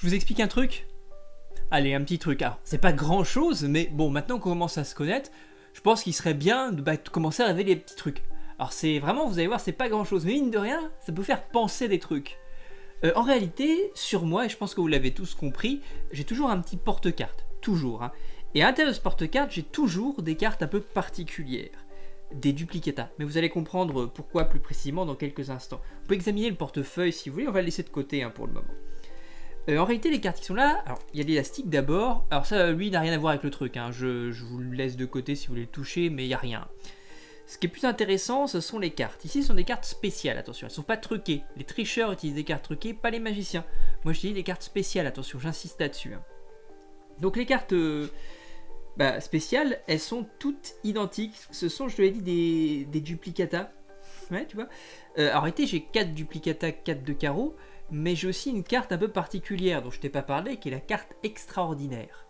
Je vous explique un truc. Allez, un petit truc. Alors, c'est pas grand chose, mais bon, maintenant qu'on commence à se connaître, je pense qu'il serait bien de commencer à révéler les petits trucs. Alors, c'est vraiment, vous allez voir, c'est pas grand chose, mais mine de rien, ça peut faire penser des trucs. En réalité, sur moi, et je pense que vous l'avez tous compris, j'ai toujours un petit porte-carte. Toujours. Hein. Et à l'intérieur de ce porte-carte, j'ai toujours des cartes un peu particulières. Des duplicata. Mais vous allez comprendre pourquoi plus précisément dans quelques instants. Vous pouvez examiner le portefeuille si vous voulez, on va le laisser de côté hein, pour le moment. En réalité, les cartes qui sont là, alors il y a l'élastique d'abord. Alors ça, lui, n'a rien à voir avec le truc. Hein. Je vous le laisse de côté si vous voulez le toucher, mais il n'y a rien. Ce qui est plus intéressant, ce sont les cartes. Ici, ce sont des cartes spéciales, attention. Elles ne sont pas truquées. Les tricheurs utilisent des cartes truquées, pas les magiciens. Moi, je dis les cartes spéciales, attention, j'insiste là-dessus. Hein. Donc les cartes spéciales, elles sont toutes identiques. Ce sont, je te l'ai dit, des duplicata. Ouais, tu vois. En réalité, j'ai 4 duplicata, 4 de carreau. Mais j'ai aussi une carte un peu particulière dont je t'ai pas parlé, qui est la carte extraordinaire.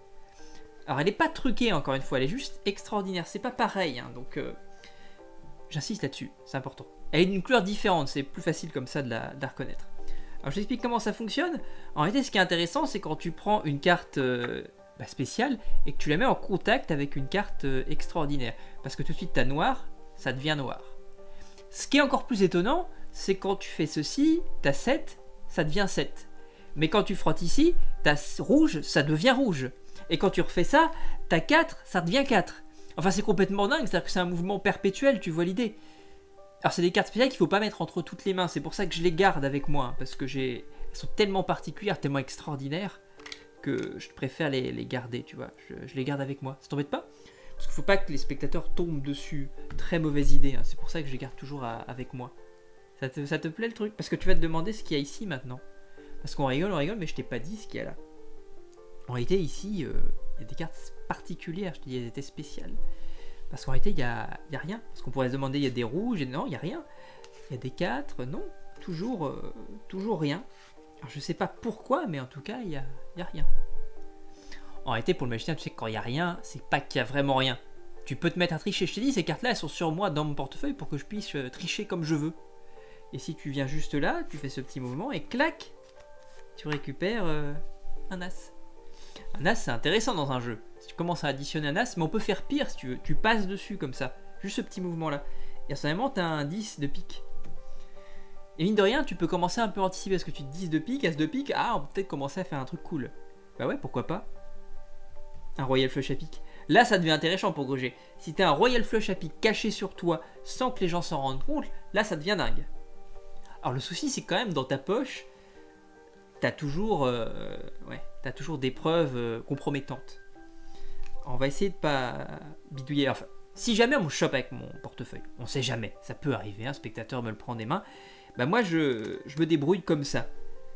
Alors elle n'est pas truquée encore une fois, elle est juste extraordinaire, c'est pas pareil, hein, donc j'insiste là-dessus, c'est important. Elle est d'une couleur différente, c'est plus facile comme ça de la reconnaître. Alors je t'explique comment ça fonctionne. En réalité ce qui est intéressant c'est quand tu prends une carte spéciale et que tu la mets en contact avec une carte extraordinaire. Parce que tout de suite t'as noir, ça devient noir. Ce qui est encore plus étonnant, c'est quand tu fais ceci, t'as 7, ça devient 7. Mais quand tu frottes ici, t'as rouge, ça devient rouge. Et quand tu refais ça, t'as 4, ça devient 4. Enfin, c'est complètement dingue, c'est-à-dire que c'est un mouvement perpétuel, tu vois l'idée. Alors, c'est des cartes spéciales qu'il ne faut pas mettre entre toutes les mains, c'est pour ça que je les garde avec moi, hein, parce que elles sont tellement particulières, tellement extraordinaires, que je préfère les garder, tu vois. Je les garde avec moi, ça t'embête pas? Parce qu'il ne faut pas que les spectateurs tombent dessus. Très mauvaise idée, hein. C'est pour ça que je les garde toujours avec moi. Ça te plaît le truc? Parce que tu vas te demander ce qu'il y a ici maintenant. Parce qu'on rigole, mais je t'ai pas dit ce qu'il y a là. En réalité, ici, il y a des cartes particulières, je te dis, elles étaient spéciales. Parce qu'en réalité, il y a rien. Parce qu'on pourrait se demander, il y a des rouges, et non, il n'y a rien. Il y a des 4, non, toujours rien. Alors, je sais pas pourquoi, mais en tout cas, il y a rien. En réalité, pour le magicien, tu sais que quand il n'y a rien, c'est pas qu'il y a vraiment rien. Tu peux te mettre à tricher. Je t'ai dit, ces cartes-là, elles sont sur moi dans mon portefeuille pour que je puisse tricher comme je veux. Et si tu viens juste là, tu fais ce petit mouvement et clac, tu récupères un as. Un as, c'est intéressant dans un jeu. Si tu commences à additionner un as, mais on peut faire pire si tu veux. Tu passes dessus comme ça. Juste ce petit mouvement-là. Et personnellement, tu as un 10 de pique. Et mine de rien, tu peux commencer un peu à anticiper. Parce que tu te 10 de pique, as de pique, on peut peut-être commencer à faire un truc cool. Bah ouais, pourquoi pas. Un royal flush à pique. Là, ça devient intéressant pour Grogé. Si tu as un royal flush à pique caché sur toi sans que les gens s'en rendent compte, là, ça devient dingue. Alors le souci, c'est quand même dans ta poche, t'as toujours des preuves compromettantes. On va essayer de pas bidouiller. Enfin, si jamais on me chope avec mon portefeuille, on sait jamais, ça peut arriver, un spectateur me le prend des mains. Bah moi, je me débrouille comme ça.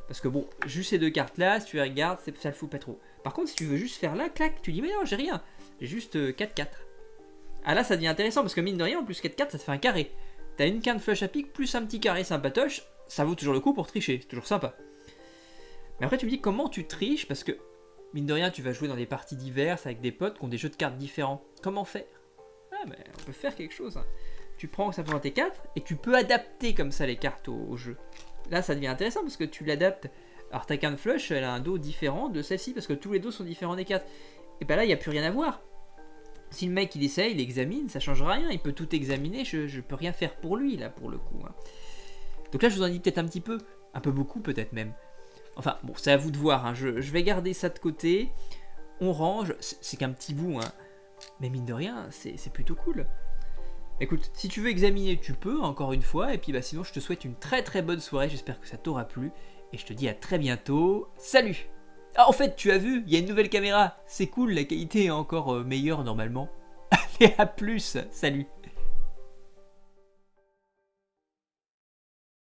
Parce que bon, juste ces 2 cartes là, si tu les regardes, ça le fout pas trop. Par contre, si tu veux juste faire là, clac, tu dis mais non, j'ai rien. J'ai juste 4-4. Ah là, ça devient intéressant parce que mine de rien, en plus 4-4, ça te fait un carré. T'as une quinte flush à pique plus un petit carré sympatoche, ça vaut toujours le coup pour tricher, c'est toujours sympa. Mais après tu me dis comment tu triches, parce que mine de rien tu vas jouer dans des parties diverses avec des potes qui ont des jeux de cartes différents. Comment faire? Mais on peut faire quelque chose. Hein. Tu prends simplement tes 4 et tu peux adapter comme ça les cartes au jeu. Là ça devient intéressant parce que tu l'adaptes. Alors ta quinte flush elle a un dos différent de celle-ci parce que tous les dos sont différents des 4. Et ben là il n'y a plus rien à voir. Si le mec il essaye, il examine, ça changera rien, il peut tout examiner, je peux rien faire pour lui là pour le coup. Hein. Donc là je vous en dis peut-être un petit peu, un peu beaucoup peut-être même. Enfin bon c'est à vous de voir, hein. Je vais garder ça de côté, on range, c'est qu'un petit bout, hein. Mais mine de rien c'est plutôt cool. Écoute, si tu veux examiner tu peux encore une fois, et puis sinon je te souhaite une très très bonne soirée, j'espère que ça t'aura plu, et je te dis à très bientôt, salut! Ah, en fait, tu as vu, il y a une nouvelle caméra. C'est cool, la qualité est encore meilleure normalement. Allez, à plus, salut.